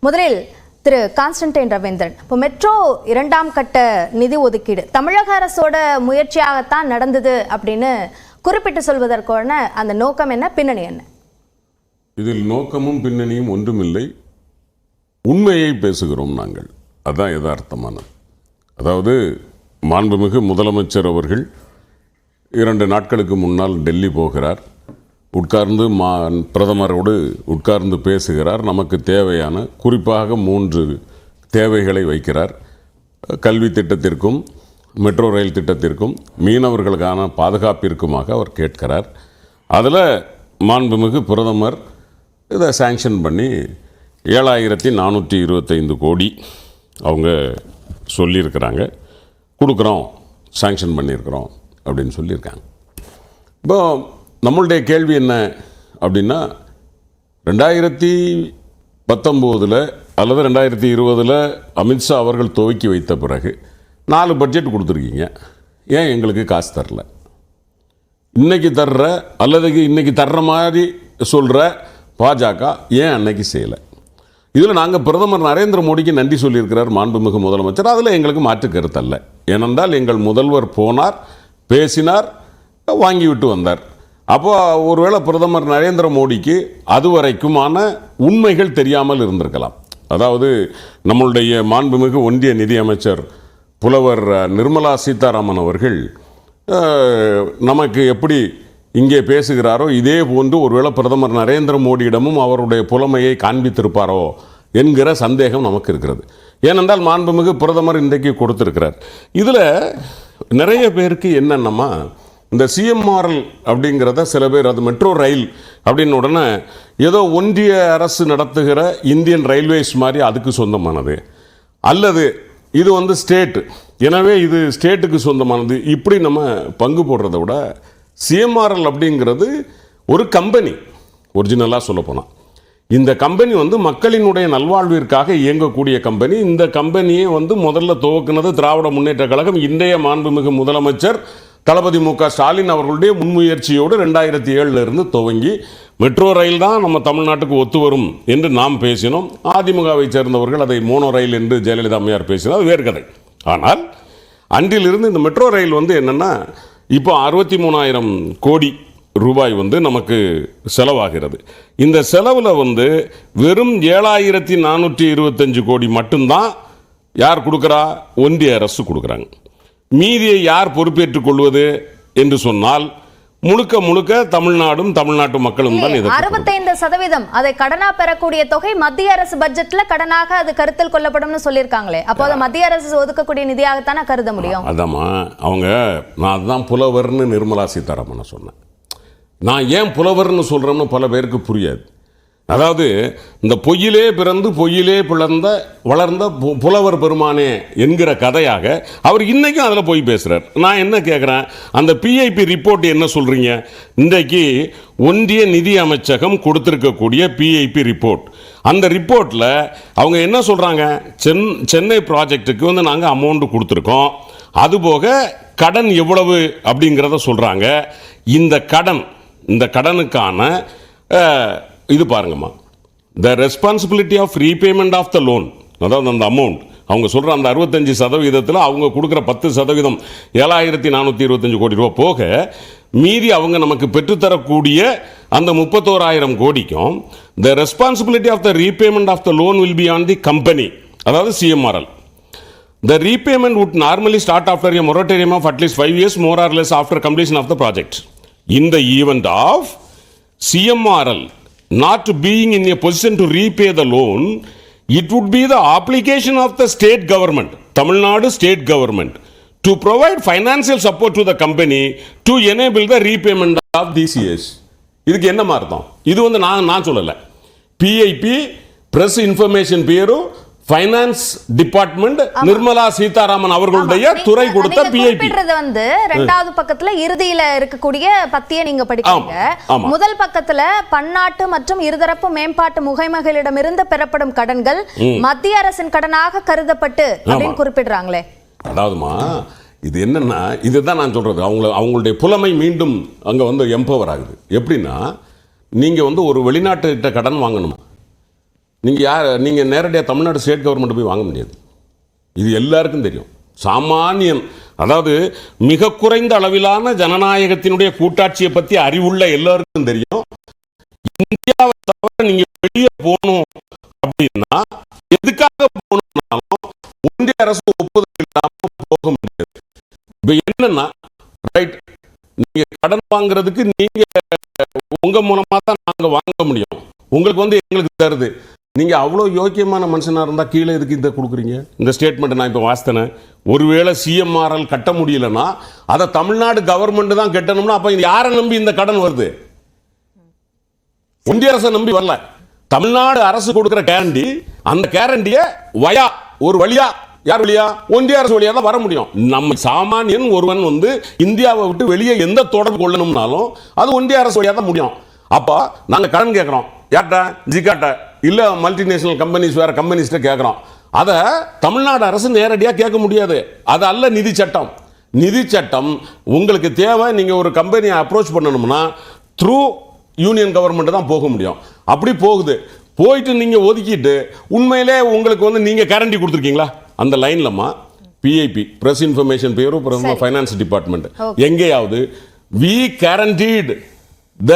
முதலில் திரு கான்ஸ்டன்டைன் ரவீந்திரன், இப்போ மெட்ரோ இரண்டாம் கட்ட நிதி ஒதுக்கீடு தமிழக அரசோட முயற்சியாகத்தான் நடந்தது அப்படின்னு குறிப்பிட்டு சொல்வதற்கான அந்த நோக்கம் என்ன, பின்னணி என்ன? இதில் நோக்கமும் பின்னணியும் ஒன்றுமில்லை, உண்மையை பேசுகிறோம் நாங்கள். அதுதான் யதார்த்தமானது. அதாவது மாண்புமிகு முதலமைச்சர் அவர்கள் 2 நாட்களுக்கு முன்னால் டெல்லி போகிறார். உட்கார்ந்து பிரதமரோடு உட்கார்ந்து பேசுகிறார். நமக்கு தேவையான குறிப்பாக 3 தேவைகளை வைக்கிறார். கல்வி திட்டத்திற்கும் மெட்ரோ ரயில் திட்டத்திற்கும் மீனவர்களுக்கான பாதுகாப்பிற்குமாக அவர் கேட்கிறார். அதில் மாண்புமிகு பிரதமர் இதை சாங்ஷன் பண்ணி 7425 கோடி அவங்க சொல்லியிருக்கிறாங்க, கொடுக்குறோம், சாங்ஷன் பண்ணியிருக்கிறோம் அப்படின்னு சொல்லியிருக்காங்க. இப்போ நம்மளுடைய கேள்வி என்ன அப்படின்னா, 2019 அல்லது 2020 அமித்ஷா அவர்கள் துவக்கி வைத்த பிறகு 4 பட்ஜெட் கொடுத்துருக்கீங்க, ஏன் எங்களுக்கு காசு தரல? இன்னைக்கு தர்ற அல்லது இன்னைக்கு தர்ற மாதிரி சொல்கிற பாஜக ஏன் அன்னைக்கு செய்யலை? இதில் நாங்கள் பிரதமர் நரேந்திர மோடிக்கு நன்றி சொல்லியிருக்கிறார் மாண்புமிகு முதலமைச்சர். அதில் எங்களுக்கு மாற்று கருத்தல்ல. ஏனென்றால் எங்கள் முதல்வர் போனார், பேசினார், வாங்கிவிட்டு வந்தார். அப்போ ஒருவேளை பிரதமர் நரேந்திர மோடிக்கு அதுவரைக்குமான உண்மைகள் தெரியாமல் இருந்திருக்கலாம். அதாவது நம்மளுடைய மாண்புமிகு ஒன்றிய நிதியமைச்சர் புலவர் நிர்மலா சீதாராமன் அவர்கள் நமக்கு எப்படி இங்கே பேசுகிறாரோ இதே போன்று ஒருவேளை பிரதமர் நரேந்திர மோடியிடமும் அவருடைய புலமையை காண்பித்திருப்பாரோ என்கிற சந்தேகம் நமக்கு இருக்கிறது. ஏனென்றால் மாண்புமிகு பிரதமர் இன்றைக்கு கொடுத்திருக்கிறார். இதில் நிறைய பேருக்கு என்னென்னமா, இந்த சிஎம்ஆர்எல் அப்படிங்கிறத சில பேர் அது மெட்ரோ ரயில் அப்படின்னு உடனே ஏதோ ஒன்றிய அரசு நடத்துகிற இந்தியன் ரயில்வேஸ் மாதிரி அதுக்கு சொந்தமானது, அல்லது இது ஸ்டேட், எனவே இது ஸ்டேட்டுக்கு சொந்தமானது, இப்படி நம்ம பங்கு போடுறத விட சிஎம்ஆர்எல் அப்படிங்கிறது ஒரு கம்பெனி. ஒரிஜினலாக சொல்ல போனால் இந்த கம்பெனி மக்களினுடைய நல்வாழ்விற்காக இயங்கக்கூடிய கம்பெனி. இந்த கம்பெனியை முதல்ல துவக்கினது திராவிட முன்னேற்ற கழகம். இன்றைய மாண்புமிகு முதலமைச்சர் தளபதி மு.க. ஸ்டாலின் அவர்களுடைய முன்முயற்சியோடு 2007 துவங்கி மெட்ரோ ரயில் தான் நம்ம தமிழ்நாட்டுக்கு ஒத்து வரும் என்று நாம் பேசினோம். அதிமுகவை சேர்ந்தவர்கள் அதை மோனோ ரயில் என்று ஜெயலலிதா அம்மையார் பேசினார், அது வேறு கதை. ஆனால் அன்றிலிருந்து இந்த மெட்ரோ ரயில் என்னென்னா இப்போ 63,000 கோடி ரூபாய் நமக்கு செலவாகிறது. இந்த செலவில் வெறும் 7,425 கோடி மட்டும்தான் யார் கொடுக்குறா? ஒன்றிய அரசு கொடுக்குறாங்க. மீதியை யார் பொறுப்பேற்றுக் கொள்வது என்று சொன்னால் முழுக்க முழுக்க தமிழ்நாடும் தமிழ்நாட்டு மக்களும் தான். 65% அதை கடனா பெறக்கூடிய தொகை மத்திய அரசு பட்ஜெட்ல கடனாக அது கருத்தில் கொள்ளப்படும் சொல்லியிருக்காங்களே, அப்போ அதை மத்திய அரசு ஒதுக்கக்கூடிய நிதியாகத்தானே கருத முடியும்? அதாம்மா அவங்க, நான் அதுதான் புலவர்னு நிர்மலா சீதாராமன் சொன்னேன். நான் ஏன் புலவர்னு சொல்றேன்னு பல பேருக்கு புரியாது. அதாவது இந்த பொய்யிலே பிறந்து பொய்யிலே வளர்ந்த புலவர் பெருமானே என்கிற கதையாக அவர் இன்னைக்கும் அதில் போய் பேசுகிறார். நான் என்ன கேட்குறேன், அந்த பிஐபி ரிப்போர்ட் என்ன சொல்கிறீங்க? இன்றைக்கு ஒன்றிய நிதி அமைச்சகம் கொடுத்துருக்கக்கூடிய பிஐபி ரிப்போர்ட், அந்த ரிப்போர்ட்டில் அவங்க என்ன சொல்கிறாங்க? சென்னை ப்ராஜெக்ட்டுக்கு நாங்கள் அமௌண்ட் கொடுத்துருக்கோம், அதுபோக கடன் எவ்வளவு அப்படிங்கிறத சொல்கிறாங்க. இந்த கடனுக்கான இது பாருங்கம்மா, the responsibility of repayment of the loan, அதாவது அந்த அமௌண்ட் அவங்க சொல்கிற அந்த 65% அவங்க கொடுக்குற 10% 7,425 கோடி ரூபா போக மீதி அவங்க நமக்கு பெற்றுத்தரக்கூடிய அந்த 31,000 கோடிக்கும் the responsibility of the repayment of the loan will be on the company, அதாவது CMRL. The repayment would normally start after a moratorium of at least 5 years, more or less after completion of the project. In the event of CMRL not being in a position to repay the loan, it would be the obligation of the state government, Tamil Nadu state government, to provide financial support to the company to enable the repayment of these years. இதுக்கு என்ன அர்த்தம்? இது நான் சொல்லலை, PIB press information bureau finance department Nirmala Sitharaman அவர்களுடைய துறை கொடுத்த PIB. இரண்டாவது பக்கத்துல இறுதியில இருக்கக்கூடிய பத்தியை நீங்க படிக்கிறீங்க. முதல் பக்கத்துல பன்னாட்டு மற்றும் இருதரப்பு மேம்பாட்டு முகமைகளிடமிருந்து பெறப்படும் கடன்கள் மத்திய அரசின் கடனாக கருதப்பட்டு அப்படின்னு குறிப்பிடுறாங்களே. அதாவதுமா இது என்னன்னா, இதுதான் நான் சொல்றது, அவங்களுடைய புலமை மீண்டும் அங்க எம்பவர் ஆகுது. எப்படின்னா, நீங்க ஒரு வெளிநாட்டுகிட்ட கடன் வாங்கணும், நீங்கள் நேரடியாக தமிழ்நாடு ஸ்டேட் கவர்மெண்ட் போய் வாங்க முடியாது. இது எல்லாருக்கும் தெரியும். சாமானியன், அதாவது மிக குறைந்த அளவிலான ஜனநாயகத்தினுடைய கூட்டாட்சியை பற்றி அறிவுள்ள எல்லாருக்கும் தெரியும். இந்தியாவை தவிர நீங்க வெளியே போகணும் அப்படின்னா எதுக்காக போகணும்னாலும் ஒன்றிய அரசு ஒப்புதல் இல்லாம போக முடியாது. இப்ப என்னன்னா, ரைட், நீங்க கடன் வாங்குறதுக்கு நீங்க உங்க மூலமா தான் நாங்க வாங்க முடியும். உங்களுக்கு எங்களுக்கு தருது. நீங்க அவ்வளவு யோக்கியமான மனுஷனா இருந்தா கீழே எதுக்கு இதை கொடுக்குறீங்க? இந்த ஸ்டேட்மெண்ட் நான் இப்ப வாசித்தேன். ஒருவேளை சிஎம்ஆர்எல் கட்ட முடியலன்னா அதை தமிழ்நாடு கவர்மெண்ட் தான் கட்டணும்னா அப்ப யாரை நம்பி இந்த கடன் வருது? ஒன்றிய அரசை நம்பி வரல. தமிழ்நாடு அரசு கொடுக்கிற கேரண்டி, அந்த கேரண்டிய ஒரு வழியா, யார் வழியா? ஒன்றிய அரசு வழியா தான் வர முடியும். நம்ம சாமானியன் ஒருவன் இந்தியாவை விட்டு வெளியே எந்த தொடர்பு கொள்ளணும்னாலும் அது ஒன்றிய அரசு வழியா தான் முடியும். அப்ப நாங்க கடன் கேட்கிறோம், யார்ட்ட? ஜிகாட்ட, இல்ல மல்டிநேஷனல் கம்பெனிஸ், வேற கம்பெனிஸ்ட கேட்கிறோம். அதை தமிழ்நாடு அரசு நேரடியாக கேட்க முடியாது. அது அல்ல நிதி சட்டம். நிதி சட்டம் உங்களுக்கு தேவை. நீங்க ஒரு கம்பெனியை அப்ரோச் பண்ணணும்னா த்ரூ யூனியன் கவர்மெண்ட் தான் போக முடியும். அப்படி போயிட்டு நீங்க ஒதுக்கிட்டு உண்மையிலே உங்களுக்கு நீங்க கேரண்டி கொடுத்துருக்கீங்களா? அந்த லைன்லமா PIB, press information bureau, finance department, எங்கேயாவது we guaranteed the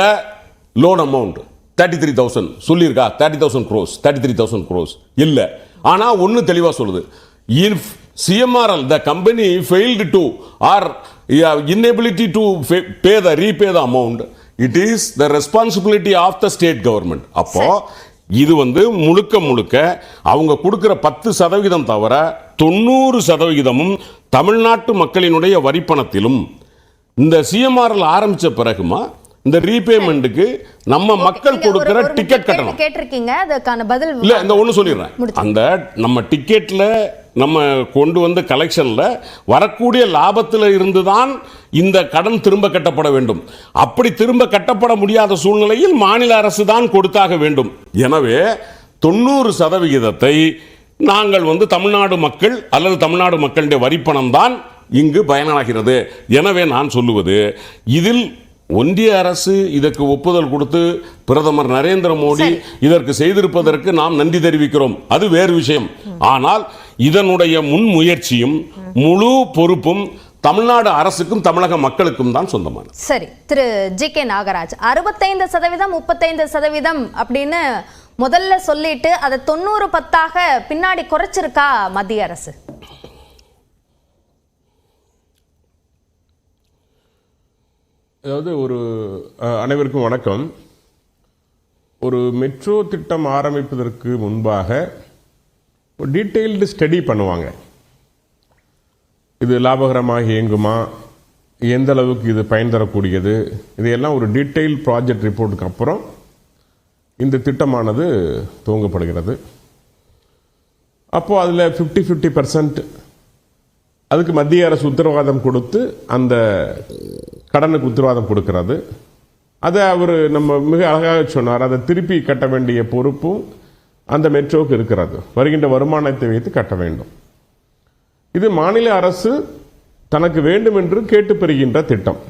loan amount 33,000 சொல்லியிருக்கா? 30,000 crores, 33,000 crores இல்ல. ஆனா ஒன்னு தெளிவா சொல்லுது, if CMRL the company failed to or inability to repay the amount, it is the responsibility of the state government. அப்போ இது முழுக்க அவங்க கொடுக்கிற 10% தவிர 90% தமிழ்நாட்டு மக்களினுடைய வரிப்பணத்திலும் இந்த CMRL ஆரம்பிச்ச பிறகுமா இந்த ரீபேமெண்ட்டுக்கு நம்ம மக்கள் கொடுக்கிற டிக்கெட் கட்டணம் கேட்டிருக்கீங்க. அதுக்கான பதில் இல்ல, இந்த ஒண்ணு சொல்லிடுறேன். அந்த நம்ம டிக்கெட்ல நம்ம கொண்டு கலெக்ஷன்ல வரக்கூடிய லாபத்தில் இருந்துதான் இந்த கடன் திரும்ப கட்டப்பட வேண்டும். அப்படி திரும்ப கட்டப்பட முடியாத சூழ்நிலையில் மாநில அரசு தான் கொடுத்தாக வேண்டும். எனவே 90% நாங்கள் தமிழ்நாடு மக்கள் அல்லது தமிழ்நாடு மக்களுடைய வரிப்பணம் தான் இங்கு பயனாகிறது. எனவே நான் சொல்லுவது, இதில் ஒன்றிய அரசு இதற்கு ஒப்புதல் கொடுத்து பிரதமர் நரேந்திர மோடி இதற்கு செய்திருப்பதற்கு நாம் நன்றி தெரிவிக்கிறோம். அது வேறு விஷயம். ஆனால் இதனுடைய முன்முயற்சியும் முழு பொறுப்பும் தமிழ்நாடு அரசுக்கும் தமிழக மக்களுக்கும் தான் சொந்தமானது. சரி, திரு ஜி.கே. நாகராஜ், 65% 35% அப்படின்னு முதல்ல சொல்லிட்டு அதை 90-10 பின்னாடி குறைச்சிருக்கா மத்திய அரசு? அதாவது அனைவருக்கும் வணக்கம். ஒரு மெட்ரோ திட்டம் ஆரம்பிப்பதற்கு முன்பாக ஒரு டீட்டெயில்டு ஸ்டடி பண்ணுவாங்க. இது லாபகரமாக இயங்குமா, எந்த அளவுக்கு இது பயன் தரக்கூடியது, இதையெல்லாம் ஒரு டீட்டெயில் ப்ராஜெக்ட் ரிப்போர்ட்டுக்கு அப்புறம் இந்த திட்டமானது துவங்கப்படுகிறது. அப்போது அதில் 50% அதுக்கு மத்திய அரசு உத்தரவாதம் கொடுத்து அந்த கடனுக்கு உத்தரவாதம் கொடுக்கிறது. அதை நம்ம மிக அழகாக சொன்னார். அதை திருப்பி கட்ட வேண்டிய பொறுப்பும் அந்த மெட்ரோவுக்கு இருக்கிறது. வருகின்ற வருமானத்தை வைத்து கட்ட வேண்டும். இது மாநில அரசு தனக்கு வேண்டும் என்று கேட்டு பெறுகின்ற திட்டம்.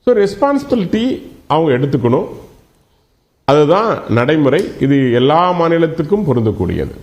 ஸோ ரெஸ்பான்சிபிலிட்டி அவங்க எடுத்துக்கணும். அதுதான் நடைமுறை. இது எல்லா மாநிலத்துக்கும் பொருந்தக்கூடியது.